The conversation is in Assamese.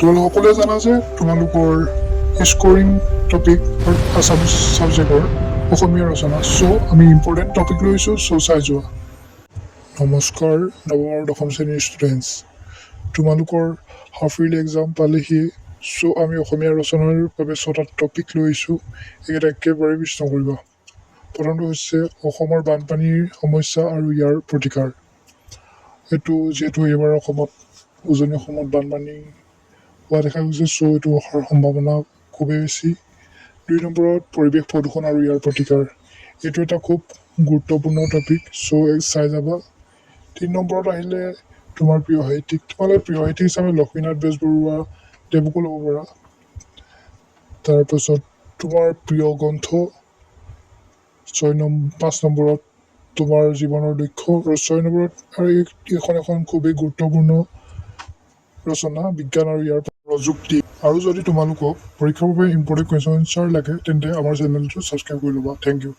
তোমালোক সকলোৱে জানা যে তোমালোকৰ স্কৰিং টপিক আছামিজ ছাবজেক্টৰ অসমীয়া ৰচনা। চ' আমি ইম্পৰ্টেণ্ট টপিক লৈছোঁ, চ' চাই যোৱা। নমস্কাৰ নৱম আৰু দশম শ্ৰেণীৰ ষ্টুডেণ্টছ, তোমালোকৰ হাফ ইয়াৰলি এক্সাম পালেহি। চ' আমি অসমীয়া ৰচনাৰ বাবে 6টা টপিক লৈছোঁ, এইকেইটা একেবাৰে মিছ নকৰিবা। প্ৰথমটো হৈছে অসমৰ বানপানীৰ সমস্যা আৰু ইয়াৰ প্ৰতিকাৰ। এইটো যিহেতু এইবাৰ অসমত উজনি অসমত বানপানী হোৱা দেখা গৈছে, চ' এইটো অহাৰ সম্ভাৱনা খুবেই বেছি। 2 নম্বৰত পৰিৱেশ প্ৰদূষণ আৰু ইয়াৰ প্ৰতিকাৰ। এইটো এটা খুব গুৰুত্বপূৰ্ণ টপিক, চ' চাই যাবা। 3 নম্বৰত আহিলে তোমাৰ প্ৰিয় সাহিত্যিক। তোমালোকে প্ৰিয় সাহিত্যিক হিচাপে লক্ষ্মীনাথ বেজবৰুৱা দেৱকো ল'ব পাৰা। তাৰপাছত তোমাৰ প্ৰিয় গ্ৰন্থ। 5 নম্বৰত তোমাৰ জীৱনৰ লক্ষ্য, আৰু 6 নম্বৰত আৰু এইখন এখন খুবেই গুৰুত্বপূৰ্ণ ৰচনা, বিজ্ঞান আৰু ইয়াৰ প্ৰযুক্তি। আৰু যদি তোমালোকক পৰীক্ষাৰ বাবে ইম্পৰ্টেণ্ট কুৱেশ্যন এনচাৰ লাগে, তেন্তে আমাৰ চেনেলটো ছাবস্ক্ৰাইব কৰি ল'বা। Thank U.